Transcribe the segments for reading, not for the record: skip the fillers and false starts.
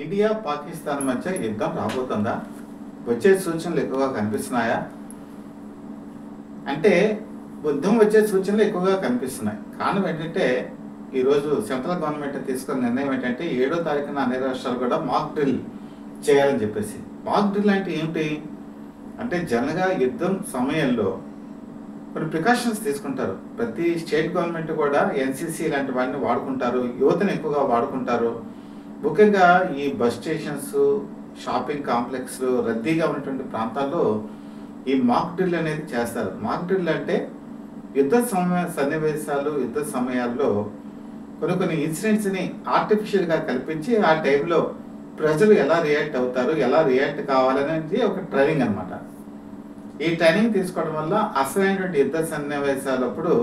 India Pakistan మధ్య యుద్ధం రాబోతుందా? వచ్చే సూచనలు ఎక్కువగా కనిపిస్తున్నాయా? అంటే యుద్ధం వచ్చే సూచనలు ఎక్కువగా కనిపిస్తున్నాయి. కారణం ఏంటంటే ఈరోజు సెంట్రల్ గవర్నమెంట్ తీసుకున్న నిర్ణయం ఏంటంటే 7వ తారీఖున అన్ని రాష్ట్రాలు కూడా మాక్ డ్రిల్ చేయాలని చెప్పేసి. మాక్ డ్రిల్ అంటే ఏమిటి అంటే జనరల్గా యుద్ధం సమయంలో కొన్ని ప్రికాషన్స్ తీసుకుంటారు. ప్రతి స్టేట్ గవర్నమెంట్ కూడా ఎన్సీసీ లాంటి వాటిని వాడుకుంటారు, యువతను ఎక్కువగా వాడుకుంటారు. ముఖ్యంగా ఈ బస్ స్టేషన్స్, షాపింగ్ కాంప్లెక్స్ రద్దీగా ఉన్నటువంటి ప్రాంతాల్లో ఈ మాక్ డ్రిల్ అనేది చేస్తారు. మాక్ డ్రిల్ అంటే యుద్ధ సన్నివేశాలు, యుద్ధ సమయాల్లో కొన్ని ఇన్సిడెంట్స్ని ఆర్టిఫిషియల్గా కల్పించి ఆ టైంలో ప్రజలు ఎలా రియాక్ట్ అవుతారు, ఎలా రియాక్ట్ కావాలనేది ఒక ట్రైనింగ్ అనమాట. ఈ ట్రైనింగ్ తీసుకోవడం వల్ల అసలైనటువంటి యుద్ధ సన్నివేశాలప్పుడు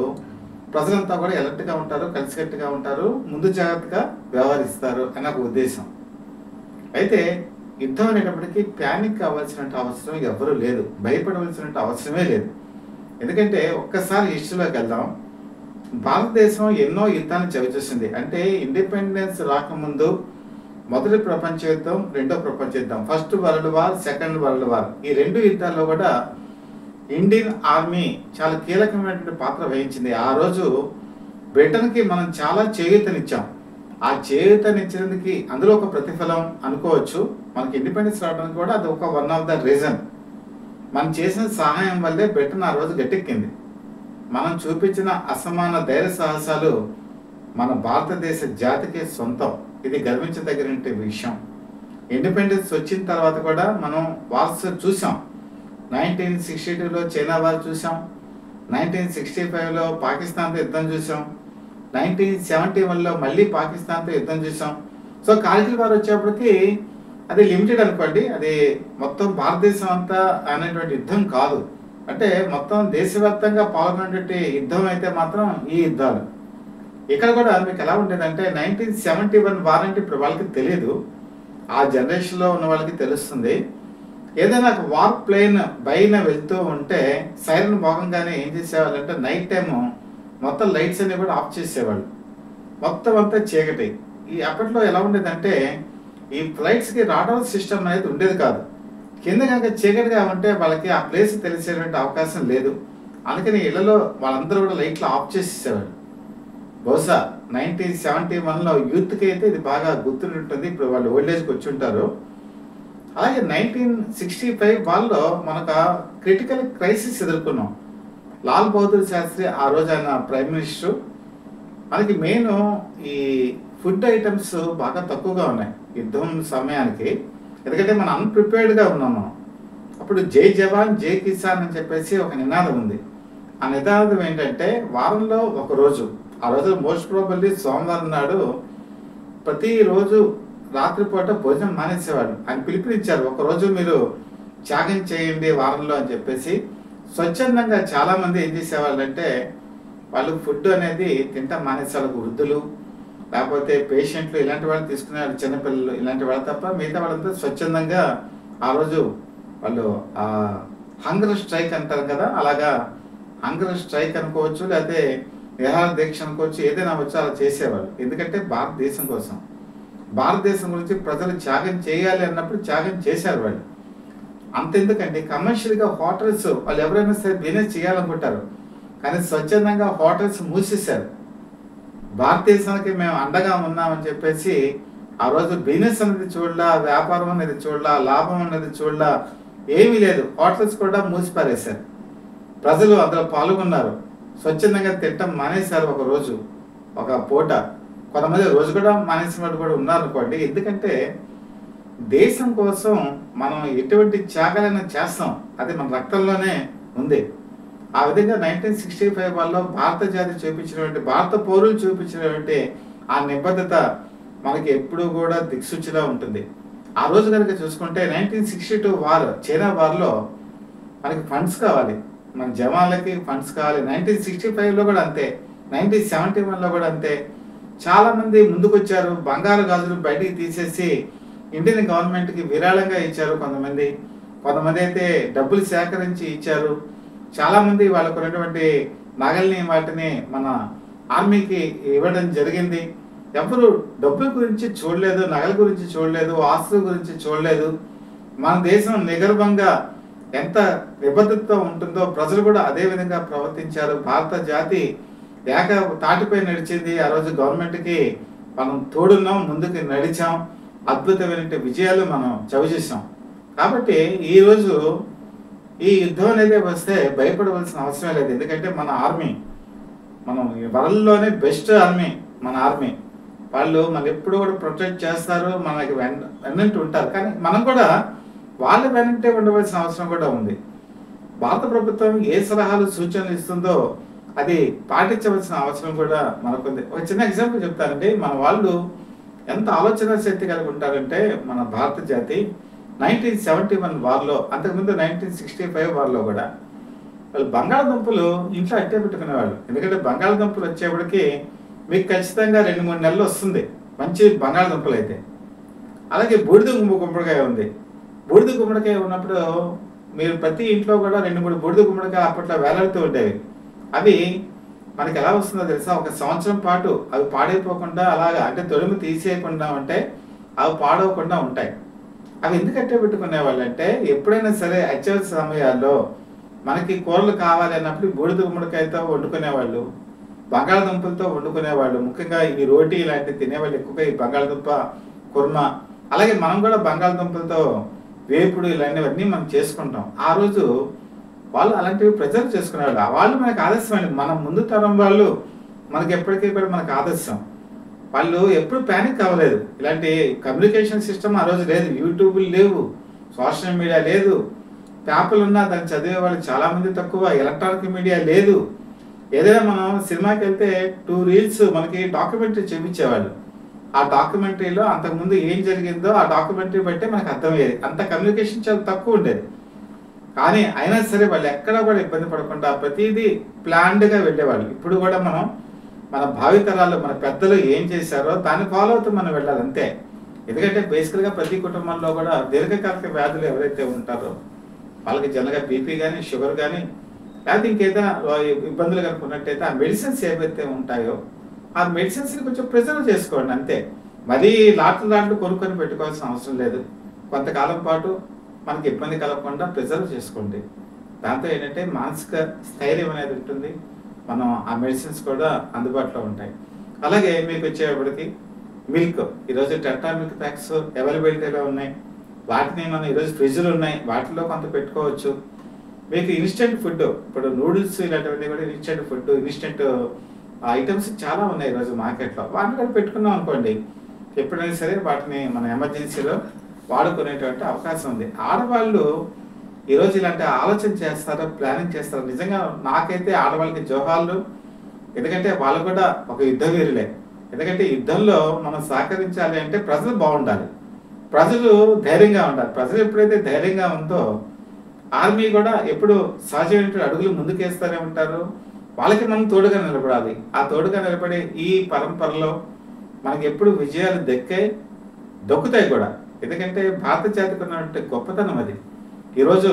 ప్రజలంతా కూడా ఎలర్ట్గా ఉంటారు, కలిసికట్టుగా ఉంటారు, ముందు జాగ్రత్తగా వ్యవహరిస్తారు అనే ఒక ఉద్దేశం. అయితే యుద్ధం అనేటప్పటికీ ప్యానిక్ అవ్వాల్సిన అవసరం ఎవరూ లేదు, భయపడవలసిన అవసరమే లేదు. ఎందుకంటే ఒక్కసారి హిస్టరీలోకి వెళ్దాం. భారతదేశం ఎన్నో యుద్ధాన్ని చవిచూసింది. అంటే ఇండిపెండెన్స్ రాకముందు మొదటి ప్రపంచ యుద్ధం, రెండో ప్రపంచ యుద్ధం, first world war, second world war, ఈ రెండు యుద్ధాల్లో కూడా ఇండియన్ ఆర్మీ చాలా కీలకమైనటువంటి పాత్ర వహించింది. ఆ రోజు బ్రిటన్కి మనం చాలా చేయూతనిచ్చాం. ఆ చేయూతనిచ్చినందుకు అందులో ఒక ప్రతిఫలం అనుకోవచ్చు. మనకి ఇండిపెండెన్స్ రావడానికి కూడా అది ఒక వన్ ఆఫ్ ద రీజన్. మనం చేసిన సహాయం వల్లే బ్రిటన్ ఆ రోజు గట్టెక్కింది. మనం చూపించిన అసమాన ధైర్య సాహసాలు మన భారతదేశ జాతికి సొంతం. ఇది గర్వించదగిన విషయం. ఇండిపెండెన్స్ వచ్చిన తర్వాత కూడా మనం వార్స్ చూసాం. 1962లో చైనా వార్ చూసాం, 1965లో పాకిస్తాన్తో యుద్ధం చూసాం, 1971లో మళ్ళీ పాకిస్తాన్తో యుద్ధం చూసాం. సో కార్గిల్ వార్ వచ్చేప్పటికి అది లిమిటెడ్ అనుకోండి, అది మొత్తం భారతదేశం అంతా అనేటువంటి యుద్ధం కాదు. అంటే మొత్తం దేశవ్యాప్తంగా పాల్గొనేటువంటి యుద్ధం అయితే మాత్రం ఈ యుద్ధాలు. ఇక్కడ కూడా మీకు ఎలా ఉండేదంటే 1971 వార్ అంటే ఇప్పుడు వాళ్ళకి తెలియదు, ఆ జనరేషన్లో ఉన్న వాళ్ళకి తెలుస్తుంది. ఏదైనా ఒక వార్ ప్లేన్ పైన వెళ్తూ ఉంటే సైరన్ మోగంగానే ఏం చేసేవాళ్ళు అంటే నైట్ టైము మొత్తం లైట్స్ అన్ని కూడా ఆఫ్ చేసేవాళ్ళు, మొత్తం అంతా చీకటి. ఈ అప్పట్లో ఎలా ఉండేదంటే ఈ ఫ్లైట్స్కి రాడార్ సిస్టమ్ అనేది ఉండేది కాదు. కింద కనుక చీకటిగా ఉంటే వాళ్ళకి ఆ ప్లేస్ తెలిసేటువంటి అవకాశం లేదు. అందుకని ఇళ్లలో వాళ్ళందరూ కూడా లైట్లు ఆఫ్ చేసేసేవాళ్ళు. బహుశా 1971లో యూత్కి అయితే ఇది బాగా గుర్తుంటుంది, ఇప్పుడు వాళ్ళు ఓల్డేజ్కి వచ్చి ఉంటారు. అలాగే 1965 వాళ్ళలో మనకు క్రిటికల్ క్రైసిస్ ఎదుర్కొన్నాం. లాల్ బహదూర్ శాస్త్రి ఆ రోజు ఆయన ప్రైమ్ మినిస్టర్. మనకి మెయిన్ ఈ ఫుడ్ ఐటమ్స్ బాగా తక్కువగా ఉన్నాయి యుద్ధం సమయానికి, ఎందుకంటే మనం అన్ప్రిపేర్డ్గా ఉన్నాం. మనం అప్పుడు జై జవాన్ జై కిసాన్ అని చెప్పేసి ఒక నినాదం ఉంది. ఆ నినాదం ఏంటంటే వారంలో ఒక రోజు, ఆ రోజు మోస్ట్ ప్రాబబ్లీ సోమవారం నాడు ప్రతిరోజు రాత్రిపూట భోజనం మానేసేవాడు. ఆయన పిలుపునిచ్చారు, ఒకరోజు మీరు త్యాగం చేయండి వారంలో అని చెప్పేసి. స్వచ్ఛందంగా చాలామంది ఏం చేసేవాళ్ళు అంటే వాళ్ళు ఫుడ్ అనేది తింటా మానేసేవాళ్ళకు, వృద్ధులు లేకపోతే పేషెంట్లు ఇలాంటి వాళ్ళు తీసుకునేవాళ్ళు, చిన్నపిల్లలు ఇలాంటి వాళ్ళు తప్ప మిగతా వాళ్ళంతా స్వచ్ఛందంగా ఆ రోజు వాళ్ళు హంగర్ స్ట్రైక్ అంటారు కదా, అలాగా హంగర్ స్ట్రైక్ అనుకోవచ్చు, లేకపోతే నిరాహార దీక్ష అనుకోవచ్చు, ఏదైనా వచ్చి అలా చేసేవాళ్ళు. ఎందుకంటే భారతదేశం కోసం, భారతదేశం గురించి ప్రజలు త్యాగం చేయాలి అన్నప్పుడు త్యాగం చేశారు వాళ్ళు. అంతెందుకండి, కమర్షియల్గా హోటల్స్ వాళ్ళు ఎవరైనా సరే బిజినెస్ చేయాలనుకుంటారు, కానీ స్వచ్ఛందంగా హోటల్స్ మూసేశారు. భారతదేశానికి మేము అండగా ఉన్నామని చెప్పేసి ఆ రోజు బిజినెస్ అనేది చూడలా, వ్యాపారం అనేది చూడలా, లాభం అనేది చూడలా, ఏమీ లేదు, హోటల్స్ కూడా మూసిపారేశారు. ప్రజలు అందులో పాల్గొన్నారు, స్వచ్ఛందంగా తినటం మానేశారు. ఒక రోజు ఒక పూట, కొంతమంది రోజు కూడా మానేసిన వాళ్ళు కూడా ఉన్నారు అనుకోండి. ఎందుకంటే దేశం కోసం మనం ఎటువంటి త్యాగాలైనా చేస్తాం, అది మన రక్తంలోనే ఉంది. ఆ విధంగా 1965 వాళ్ళలో భారత జాతి చూపించినటువంటి, భారత పౌరులు చూపించినటువంటి ఆ నిబద్ధత మనకి ఎప్పుడూ కూడా దిక్సూచిలా ఉంటుంది. ఆ రోజు కనుక చూసుకుంటే 1962 వార్, చైనా వార్లో మనకి ఫండ్స్ కావాలి, మన జవాన్లకి ఫండ్స్ కావాలి. 1965లో కూడా అంతే, 1971లో కూడా అంతే. చాలామంది ముందుకు వచ్చారు, బంగారు గాజులు బయటికి తీసేసి ఇండియన్ గవర్నమెంట్కి విరాళంగా ఇచ్చారు. కొంతమంది అయితే డబ్బులు సేకరించి ఇచ్చారు. చాలామంది వాళ్ళకు ఉన్నటువంటి నగల్ని వాటిని మన ఆర్మీకి ఇవ్వడం జరిగింది. ఎవరు డబ్బుల గురించి చూడలేదు, నగల గురించి చూడలేదు, ఆస్తుల గురించి చూడలేదు. మన దేశం నిగర్వంగా ఎంత నిబద్ధతతో ఉంటుందో ప్రజలు కూడా అదే విధంగా ప్రవర్తించారు. భారత జాతి ఏక తాటిపై నడిచింది. ఆ రోజు గవర్నమెంట్కి మనం తోడున్నాం, ముందుకు నడిచాం, అద్భుతమైన విజయాలు మనం చవిచూసాం. కాబట్టి ఈరోజు ఈ యుద్ధం అనేది వస్తే భయపడవలసిన అవసరం లేదు. ఎందుకంటే మన ఆర్మీ, మనం వరల్డ్లోనే బెస్ట్ ఆర్మీ మన ఆర్మీ. వాళ్ళు మన ఎప్పుడు కూడా ప్రొటెక్ట్ చేస్తారు, మనకి వెన్నంటూ ఉంటారు. కానీ మనం కూడా వాళ్ళ వెనంటే ఉండవలసిన అవసరం కూడా ఉంది. భారత ప్రభుత్వం ఏ సలహాలు సూచనలు ఇస్తుందో అది పాటించవలసిన అవసరం కూడా మనకుంది. ఒక చిన్న ఎగ్జాంపుల్ చెప్తానండి. మన వాళ్ళు ఎంత ఆలోచన శక్తి కలిగి ఉంటారంటే, మన భారత జాతి 1971 వార్లో, అంతకుముందు 1965 వార్లో కూడా వాళ్ళు బంగాళదుంపలు ఇంట్లో అట్టే పెట్టుకునేవాళ్ళు. ఎందుకంటే బంగాళదుంపలు వచ్చేప్పటికి మీకు ఖచ్చితంగా 2-3 నెలలు వస్తుంది మంచి బంగాళదుంపలు అయితే. అలాగే బూడిద గుమ్మడికాయ ఉంది. బూడిద గుమ్మడికాయ ఉన్నప్పుడు మీరు ప్రతి ఇంట్లో కూడా 2-3 బూడిద గుమ్మడికాయ అప్పట్లో వేలాడుతూ ఉండేవి. అవి మనకి ఎలా వస్తుందో తెలుసా? ఒక సంవత్సరం పాటు అవి పాడైపోకుండా, అలాగా అంటే తొడిమి తీసేయకుండా ఉంటే అవి పాడవకుండా ఉంటాయి. అవి ఎందుకంటే పెట్టుకునేవాళ్ళు అంటే, ఎప్పుడైనా సరే అత్యవసర సమయాల్లో మనకి కూరలు కావాలి అన్నప్పుడు బూడిద గుమ్మడికాయతో వండుకునేవాళ్ళు, బంగాళదుంపలతో వండుకునేవాళ్ళు. ముఖ్యంగా ఈ రోటీ ఇలాంటివి తినేవాళ్ళు ఎక్కువగా, ఈ బంగాళదుంప కుర్మా. అలాగే మనం కూడా బంగాళదుంపలతో వేపుడు ఇలాంటివన్నీ మనం చేసుకుంటాం. ఆ రోజు వాళ్ళు అలాంటివి ప్రిజర్వ్ చేసుకునేవాళ్ళు. వాళ్ళు మనకు ఆదర్శం. మన ముందు తరం వాళ్ళు మనకి ఎప్పటికీ కూడా మనకు ఆదర్శం. వాళ్ళు ఎప్పుడు ప్యానిక్ అవ్వలేదు. ఇలాంటి కమ్యూనికేషన్ సిస్టమ్ ఆ రోజు లేదు, యూట్యూబ్లు లేవు, సోషల్ మీడియా లేదు, పేపర్లు ఉన్నా దాన్ని చదివే వాళ్ళు చాలామంది తక్కువ, ఎలక్ట్రానిక్ మీడియా లేదు. ఏదైనా మనం సినిమాకి వెళ్తే 2 రీల్స్ మనకి డాక్యుమెంటరీ చూపించేవాళ్ళు. ఆ డాక్యుమెంటరీలో అంతకుముందు ఏం జరిగిందో ఆ డాక్యుమెంటరీ బట్టే మనకు అర్థమయ్యేది. అంత కమ్యూనికేషన్ చాలా తక్కువ ఉండేది. కానీ అయినా సరే వాళ్ళు ఎక్కడా కూడా ఇబ్బంది పడకుండా ప్రతిదీ ప్లాన్డ్గా వెళ్ళేవాళ్ళు. ఇప్పుడు కూడా మనం మన భావితరాలు, మన పెద్దలు ఏం చేశారో దాన్ని ఫాలో అవుతూ మనం వెళ్ళాలి అంతే. ఎందుకంటే బేసికల్గా ప్రతి కుటుంబంలో కూడా దీర్ఘకాలిక వ్యాధులు ఎవరైతే ఉంటారో వాళ్ళకి జనరల్గా బీపీ కానీ, షుగర్ కానీ, లేకపోతే ఇంకేదైనా ఇబ్బందులు కనుక ఉన్నట్టయితే ఆ మెడిసిన్స్ ఏవైతే ఉంటాయో ఆ మెడిసిన్స్ని కొంచెం ప్రిజర్వ్ చేసుకోండి అంతే. మరీ లాట్లు కొనుక్కొని పెట్టుకోవాల్సిన అవసరం లేదు. కొంతకాలం పాటు మనకి ఇబ్బంది కలగకుండా ప్రిజర్వ్ చేసుకోండి. దాంతో ఏంటంటే మానసిక స్థైర్యం అనేది ఉంటుంది. మనం ఆ మెడిసిన్స్ కూడా అందుబాటులో ఉంటాయి. అలాగే మీకు వచ్చేప్పటికి మిల్క్, ఈరోజు టెట్రా మిల్క్ ప్యాక్స్ అవైలబిలిటీలో ఉన్నాయి. వాటిని మనం ఈరోజు ఫ్రిడ్జ్లు ఉన్నాయి, వాటిలో కొంత పెట్టుకోవచ్చు. మీకు ఇన్స్టెంట్ ఫుడ్, ఇప్పుడు నూడిల్స్ ఇలాంటివన్నీ కూడా ఇన్స్టెంట్ ఫుడ్, ఇన్స్టెంట్ ఐటమ్స్ చాలా ఉన్నాయి ఈరోజు మార్కెట్లో. వాటిని కూడా పెట్టుకున్నాం అనుకోండి, ఎప్పుడైనా సరే వాటిని మన ఎమర్జెన్సీలో వాడుకునేటువంటి అవకాశం ఉంది. ఆడవాళ్ళు ఈరోజు ఇలాంటి ఆలోచన చేస్తారో, ప్లానింగ్ చేస్తారో, నిజంగా నాకైతే ఆడవాళ్ళకి జోహార్లు. ఎందుకంటే వాళ్ళు కూడా ఒక యుద్ధ వీరులే. ఎందుకంటే యుద్ధంలో మనం సహకరించాలి అంటే ప్రజలు బాగుండాలి, ప్రజలు ధైర్యంగా ఉండాలి. ప్రజలు ఎప్పుడైతే ధైర్యంగా ఉందో ఆర్మీ కూడా ఎప్పుడు సహజమైన అడుగులు ముందుకేస్తూనే ఉంటారు. వాళ్ళకి మనం తోడుగా నిలబడాలి. ఆ తోడుగా నిలబడే ఈ పరంపరలో మనకి ఎప్పుడు విజయాలు దొక్కుతాయి కూడా. ఎందుకంటే భారత జాతికి ఉన్నటువంటి గొప్పతనం అది. ఈరోజు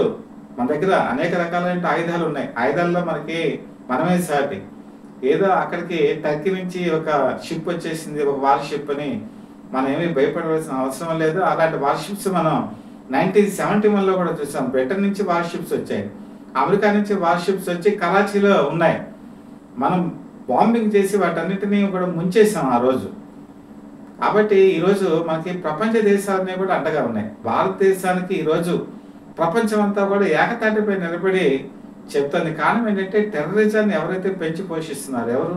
మన దగ్గర అనేక రకాలైన ఆయుధాలు ఉన్నాయి. ఆయుధాల్లో మనకి మనమే సాటి. ఏదో అక్కడికి టర్కీ నుంచి ఒక షిప్ వచ్చేసింది, ఒక వార్ షిప్ అని మనం ఏమీ భయపడవలసిన అవసరం లేదు. అలాంటి వార్ షిప్స్ మనం 1971లో కూడా చూసాం. బ్రిటన్ నుంచి వార్ షిప్స్ వచ్చాయి, అమెరికా నుంచి వార్ షిప్స్ వచ్చి కరాచీలో ఉన్నాయి. మనం బాంబింగ్ చేసి వాటన్నిటినీ కూడా ముంచేసాం ఆ రోజు. కాబట్టి ఈరోజు మనకి ప్రపంచ దేశాలన్నీ కూడా అండగా ఉన్నాయి. భారతదేశానికి ఈరోజు ప్రపంచం అంతా కూడా ఏకతాటిపై నిలబడి చెప్తుంది. కారణం ఏంటంటే టెర్రరిజాన్ని ఎవరైతే పెంచి పోషిస్తున్నారు, ఎవరు?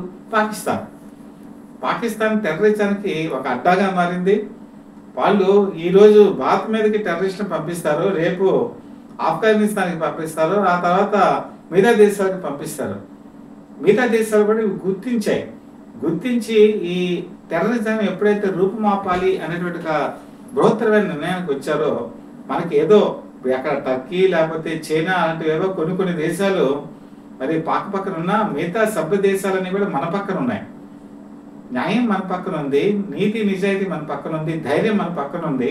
పాకిస్తాన్ టెర్రరిజానికి ఒక అడ్డాగా మారింది. వాళ్ళు ఈరోజు భారత్ మీదకి టెర్రరిస్టులను పంపిస్తారు, రేపు ఆఫ్ఘనిస్తాన్కి పంపిస్తారు, ఆ తర్వాత మిగతా దేశాలకు పంపిస్తారు. మిగతా దేశాలు కూడా ఇవి గుర్తించి ఈ టెర్రరిజం ఎప్పుడైతే రూపుమాపాలి అనేటువంటి బృహత్తరమైన నిర్ణయానికి వచ్చారో, మనకి ఏదో అక్కడ టర్కీ లేకపోతే చైనా అలాంటివేవో కొన్ని దేశాలు మరి పక్కన ఉన్న మిగతా సభ్య దేశాలన్నీ కూడా మన పక్కన ఉన్నాయి. న్యాయం మన పక్కన ఉంది, నీతి నిజాయితీ మన పక్కన ఉంది, ధైర్యం మన పక్కన ఉంది.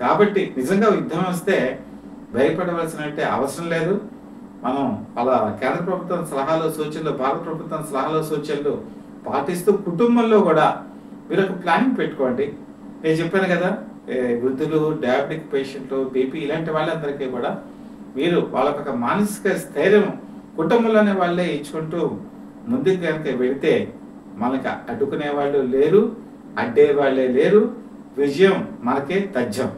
కాబట్టి నిజంగా యుద్ధం వస్తే భయపడవలసిన అవసరం లేదు. మనం అలా కేంద్ర ప్రభుత్వం సలహాలు సూచనలు, భారత ప్రభుత్వం సలహాలు సూచనలు పాటిస్తూ కుటుంబంలో కూడా మీరు ఒక ప్లానింగ్ పెట్టుకోండి. నేను చెప్పాను కదా, వృద్ధులు, డయాబెటిక్ పేషెంట్లు, బీపీ ఇలాంటి వాళ్ళందరికీ కూడా మీరు వాళ్ళకొక మానసిక స్థైర్యం కుటుంబంలోనే వాళ్ళే ఇచ్చుకుంటూ ముందుకు కనుక వెళితే మనకు అడ్డుకునే వాళ్ళు లేరు, అడ్డే వాళ్ళే లేరు, విజయం మనకే తథ్యం.